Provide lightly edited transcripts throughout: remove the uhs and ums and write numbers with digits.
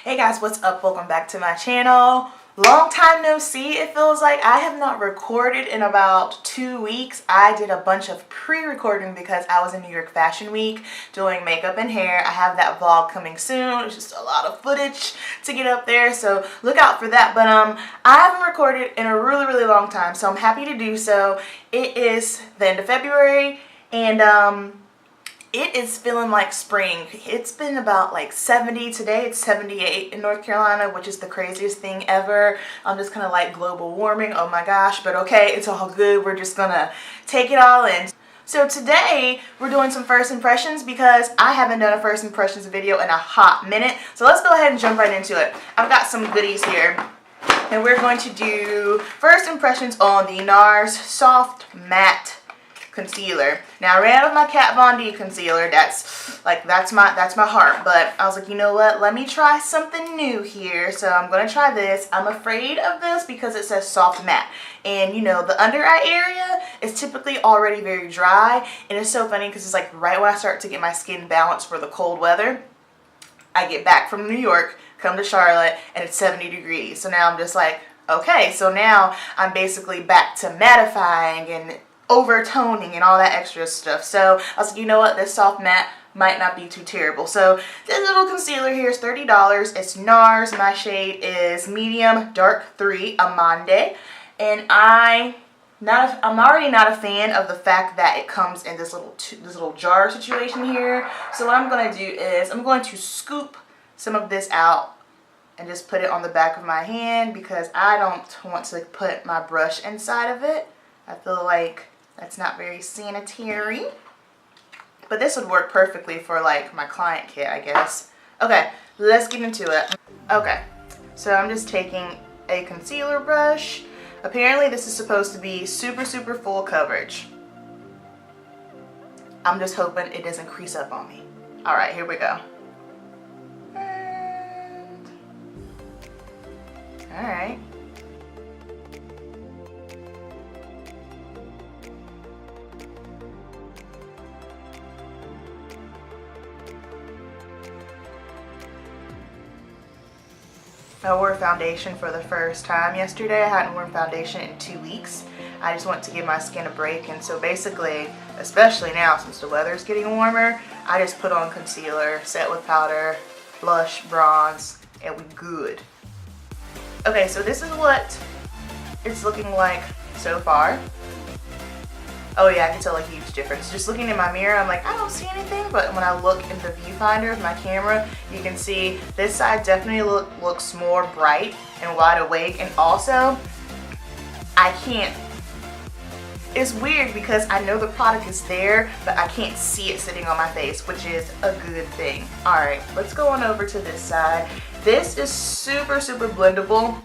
Hey guys, what's up? Welcome back to my channel. Long time no see, it feels like. I have not recorded in about 2 weeks. I did a bunch of pre-recording because I was in New York Fashion Week doing makeup and hair. I have that vlog coming soon. It's just a lot of footage to get up there, so look out for that. But I haven't recorded in a really long time, so I'm happy to do so. It is the end of February and it is feeling like spring. It's been about like 70 today. It's 78 in North Carolina, which is the craziest thing ever. I'm just kind of like global warming. Oh my gosh, but okay, it's all good. We're just gonna take it all in. So today we're doing some first impressions because I haven't done a first impressions video in a hot minute. So let's go ahead and jump right into it. I've got some goodies here and we're going to do first impressions on the Nars Soft Matte Concealer. Now I ran out of my Kat Von D concealer. That's my heart, but I was like, you know what, let me try something new here. So I'm gonna try this. I'm afraid of this because it says soft matte, and you know the under eye area is typically already very dry, and it's so funny because it's like right when I start to get my skin balanced for the cold weather, I get back from New York, come to Charlotte, and it's 70 degrees. So now I'm just like, okay, so now I'm basically back to mattifying and overtoning and all that extra stuff. So I was like, you know what, this soft matte might not be too terrible. So this little concealer here is $30. It's Nars. My shade is medium dark 3 Amande, and I'm already not a fan of the fact that it comes in this little jar situation here. So what I'm going to do is I'm going to scoop some of this out and just put it on the back of my hand because I don't want to put my brush inside of it. I feel like that's not very sanitary, but this would work perfectly for like my client kit, I guess. Okay, let's get into it. Okay, so I'm just taking a concealer brush. Apparently this is supposed to be super full coverage. I'm just hoping it doesn't crease up on me. All right, here we go. And all right. I wore foundation for the first time yesterday. I hadn't worn foundation in 2 weeks. I just want to give my skin a break, and so basically, especially now since the weather is getting warmer, I just put on concealer, set with powder, blush, bronze, and we good. Okay, so this is what it's looking like so far. Oh yeah, I can tell a huge difference. Just looking in my mirror, I'm like, I don't see anything, but when I look in the viewfinder of my camera, you can see this side definitely looks more bright and wide awake, and also, I can't, it's weird because I know the product is there, but I can't see it sitting on my face, which is a good thing. Alright, let's go on over to this side. This is super blendable.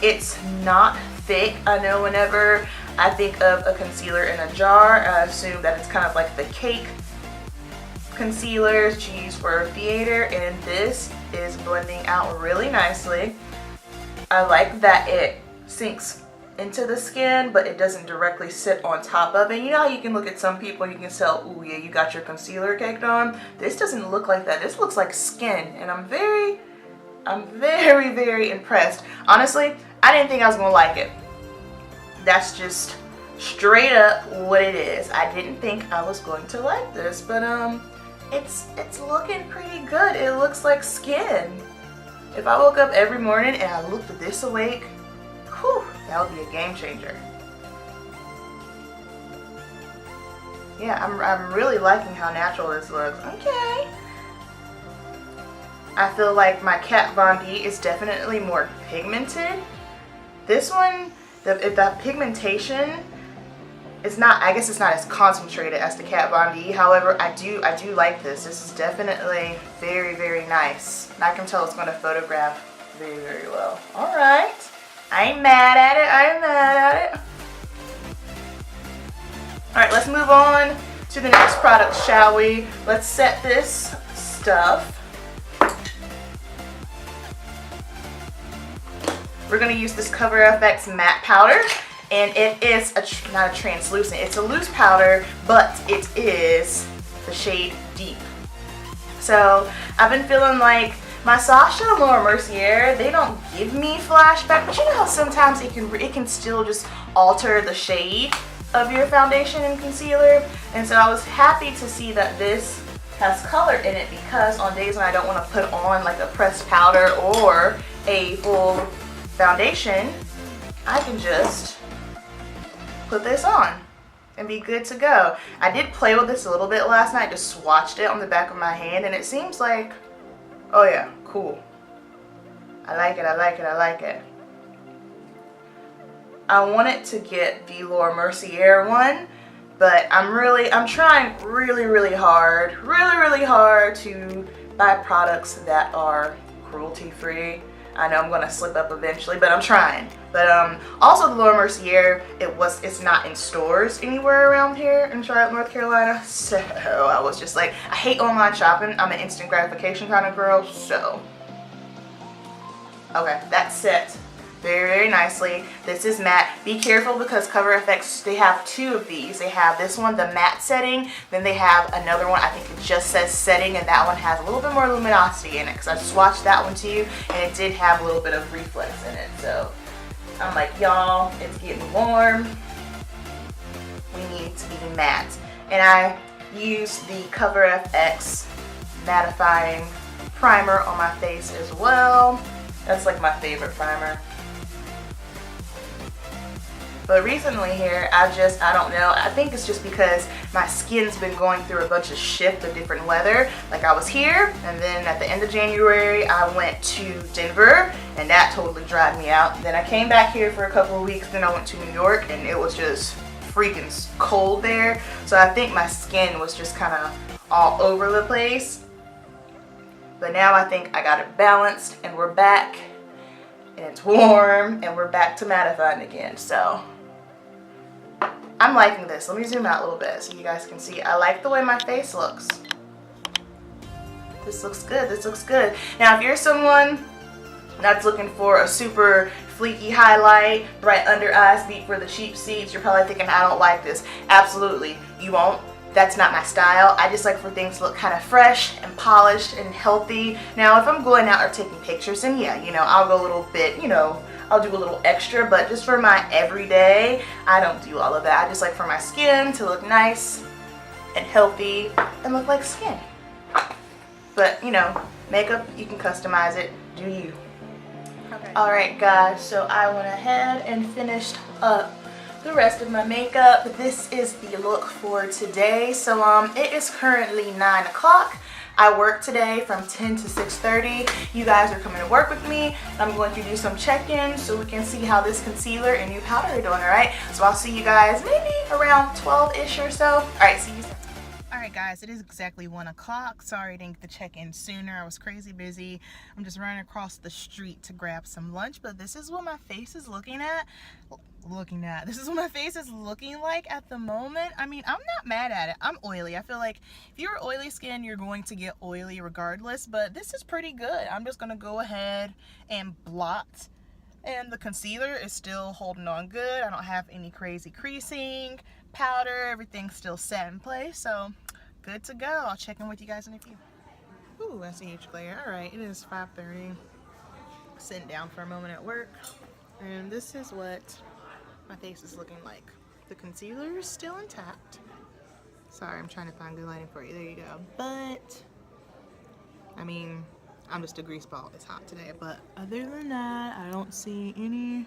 It's not thick. I know whenever I think of a concealer in a jar, I assume that it's kind of like the cake concealers you use for theater, and this is blending out really nicely. I like that it sinks into the skin, but it doesn't directly sit on top of it. You know how you can look at some people and you can tell, ooh yeah, you got your concealer caked on? This doesn't look like that. This looks like skin, and I'm very impressed. Honestly, I didn't think I was gonna like it. That's just straight up what it is. I didn't think I was going to like this, but it's looking pretty good. It looks like skin. If I woke up every morning and I looked this awake, whew, that would be a game changer. Yeah, I'm really liking how natural this looks. Okay. I feel like my Kat Von D is definitely more pigmented. This one, the pigmentation is not, I guess it's not as concentrated as the Kat Von D. However, I do like this. This is definitely very nice. And I can tell it's going to photograph very well. Alright. I ain't mad at it. Alright, let's move on to the next product, shall we? Let's set this stuff. We're going to use this Cover FX matte powder, and it is not a translucent, it's a loose powder, but it is the shade Deep. So I've been feeling like My Sasha and Laura Mercier, they don't give me flashback, but you know how sometimes it can still just alter the shade of your foundation and concealer. And so I was happy to see that this has color in it, because on days when I don't want to put on like a pressed powder or a full foundation, I can just put this on and be good to go. I did play with this a little bit last night, just swatched it on the back of my hand, and it seems like, oh yeah, cool. I like it, I like it, I like it. I wanted to get the Laura Mercier one, but I'm trying really hard to buy products that are cruelty free. I know I'm gonna slip up eventually, but I'm trying. But also the Laura Mercier, it's not in stores anywhere around here in Charlotte, North Carolina. So I was just like, I hate online shopping. I'm an instant gratification kind of girl. So okay, that's set very nicely. This is matte. Be careful because Cover FX, they have two of these. They have this one, the matte setting, then they have another one, I think it just says setting, and that one has a little bit more luminosity in it, because I swatched that one too, and it did have a little bit of reflex in it. So I'm like, y'all, it's getting warm. We need to be matte. And I used the Cover FX mattifying primer on my face as well. That's like my favorite primer. But recently here, I don't know, I think it's just because my skin's been going through a bunch of shift of different weather. Like I was here, and then at the end of January, I went to Denver, and that totally dried me out. Then I came back here for a couple of weeks, then I went to New York, and it was just freaking cold there. So I think my skin was just kind of all over the place. But now I think I got it balanced, and we're back, and it's warm, and we're back to mattifying again. So I'm liking this. Let me zoom out a little bit so you guys can see. I like the way my face looks. This looks good. This looks good. Now, if you're someone that's looking for a super fleeky highlight right under eyes deep for the cheap seats, you're probably thinking, I don't like this. Absolutely, you won't. That's not my style. I just like for things to look kind of fresh and polished and healthy. Now, if I'm going out or taking pictures, then yeah, you know, I'll go a little bit, you know, I'll do a little extra, but just for my everyday, I don't do all of that. I just like for my skin to look nice and healthy and look like skin. But, you know, makeup, you can customize it. Do you. Okay. Alright guys, so I went ahead and finished up the rest of my makeup. This is the look for today. So it is currently 9 o'clock. I work today from 10 to 6:30. You guys are coming to work with me. I'm going to do some check-ins so we can see how this concealer and new powder are doing, alright? So I'll see you guys maybe around 12-ish or so. Alright, see you soon. Alright guys, it is exactly 1 o'clock. Sorry I didn't get the check-in sooner. I was crazy busy. I'm just running across the street to grab some lunch, but this is what my face is looking at. This is what my face is looking like at the moment. I mean, I'm not mad at it. I'm oily. I feel like if you're oily skin, you're going to get oily regardless, but this is pretty good. I'm just going to go ahead and blot, and the concealer is still holding on good. I don't have any crazy creasing, powder, everything's still set in place, so good to go. I'll check in with you guys in a few. Ooh, SEH glare. Alright, it is 5:30. Sitting down for a moment at work, and this is what my face is looking like. The concealer is still intact. Sorry, I'm trying to find good lighting for you. There you go. But, I mean, I'm just a grease ball. It's hot today. But other than that, I don't see any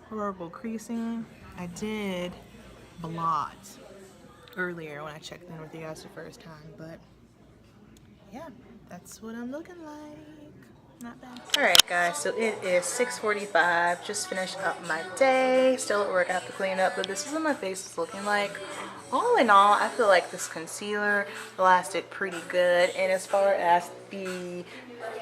horrible creasing. I did blot earlier when I checked in with you guys the first time. But, yeah, that's what I'm looking like. Not bad. Alright guys, so it is 6:45. Just finished up my day. Still at work, I have to clean up, but this is what my face is looking like. All in all, I feel like this concealer lasted pretty good. And as far as the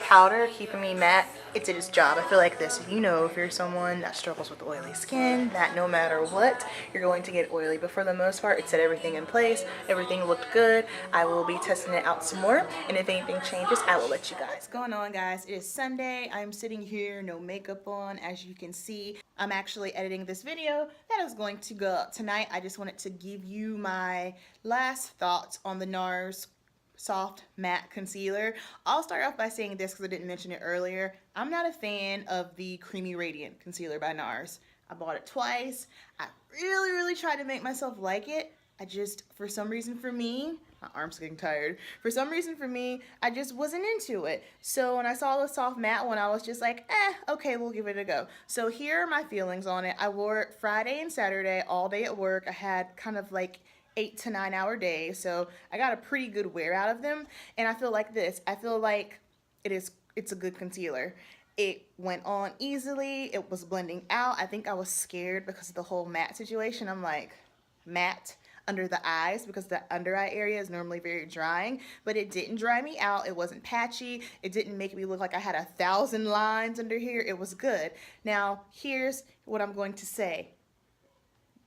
powder keeping me matte, it did its job. I feel like this, you know, if you're someone that struggles with oily skin, that no matter what, you're going to get oily. But for the most part, it set everything in place. Everything looked good. I will be testing it out some more. And if anything changes, I will let you guys. What's going on, guys? It is Sunday. I'm sitting here, no makeup on. As you can see, I'm actually editing this video that is going to go up tonight. I just wanted to give you my last thoughts on the Nars soft matte concealer. I'll start off by saying this because I didn't mention it earlier. I'm not a fan of the Creamy Radiant concealer by Nars. I bought it twice. I really tried to make myself like it. I just, for some reason for me, my arm's getting tired. For some reason for me, I just wasn't into it. So when I saw the soft matte one, I was just like, okay, we'll give it a go. So here are my feelings on it. I wore it Friday and Saturday all day at work. I had kind of like 8 to 9 hour days, so I got a pretty good wear out of them. And I feel like this. I feel like it's a good concealer. It went on easily. It was blending out. I think I was scared because of the whole matte situation. I'm like, matte under the eyes, because the under eye area is normally very drying, but it didn't dry me out. It wasn't patchy. It didn't make me look like I had 1,000 lines under here. It was good. Now, here's what I'm going to say.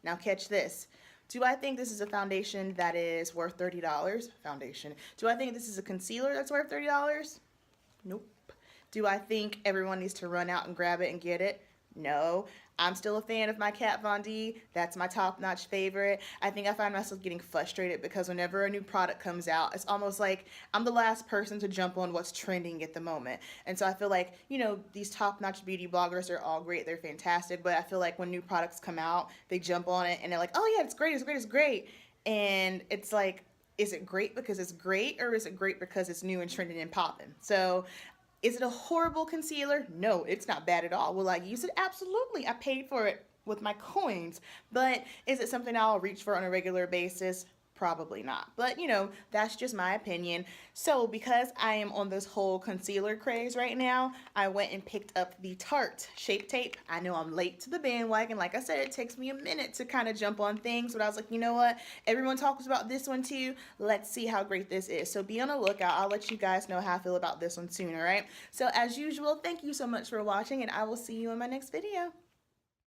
Now catch this. Do I think this is a foundation that is worth $30? Foundation. Do I think this is a concealer that's worth $30? Nope. Do I think everyone needs to run out and grab it and get it? No. I'm still a fan of my Kat Von D. That's my top-notch favorite. I think I find myself getting frustrated because whenever a new product comes out, it's almost like I'm the last person to jump on what's trending at the moment. And so I feel like, you know, these top-notch beauty bloggers are all great. They're fantastic. But I feel like when new products come out, they jump on it and they're like, oh yeah, it's great, it's great, it's great. And it's like, is it great because it's great, or is it great because it's new and trending and popping? So is it a horrible concealer? No, it's not bad at all. Will I use it? Absolutely. I paid for it with my coins. But is it something I'll reach for on a regular basis? Probably not. But, you know, that's just my opinion. So because I am on this whole concealer craze right now, I went and picked up the Tarte Shape Tape. I know I'm late to the bandwagon. Like I said, it takes me a minute to kind of jump on things. But I was like, you know what? Everyone talks about this one too. Let's see how great this is. So be on the lookout. I'll let you guys know how I feel about this one soon, all right? So as usual, thank you so much for watching, and I will see you in my next video.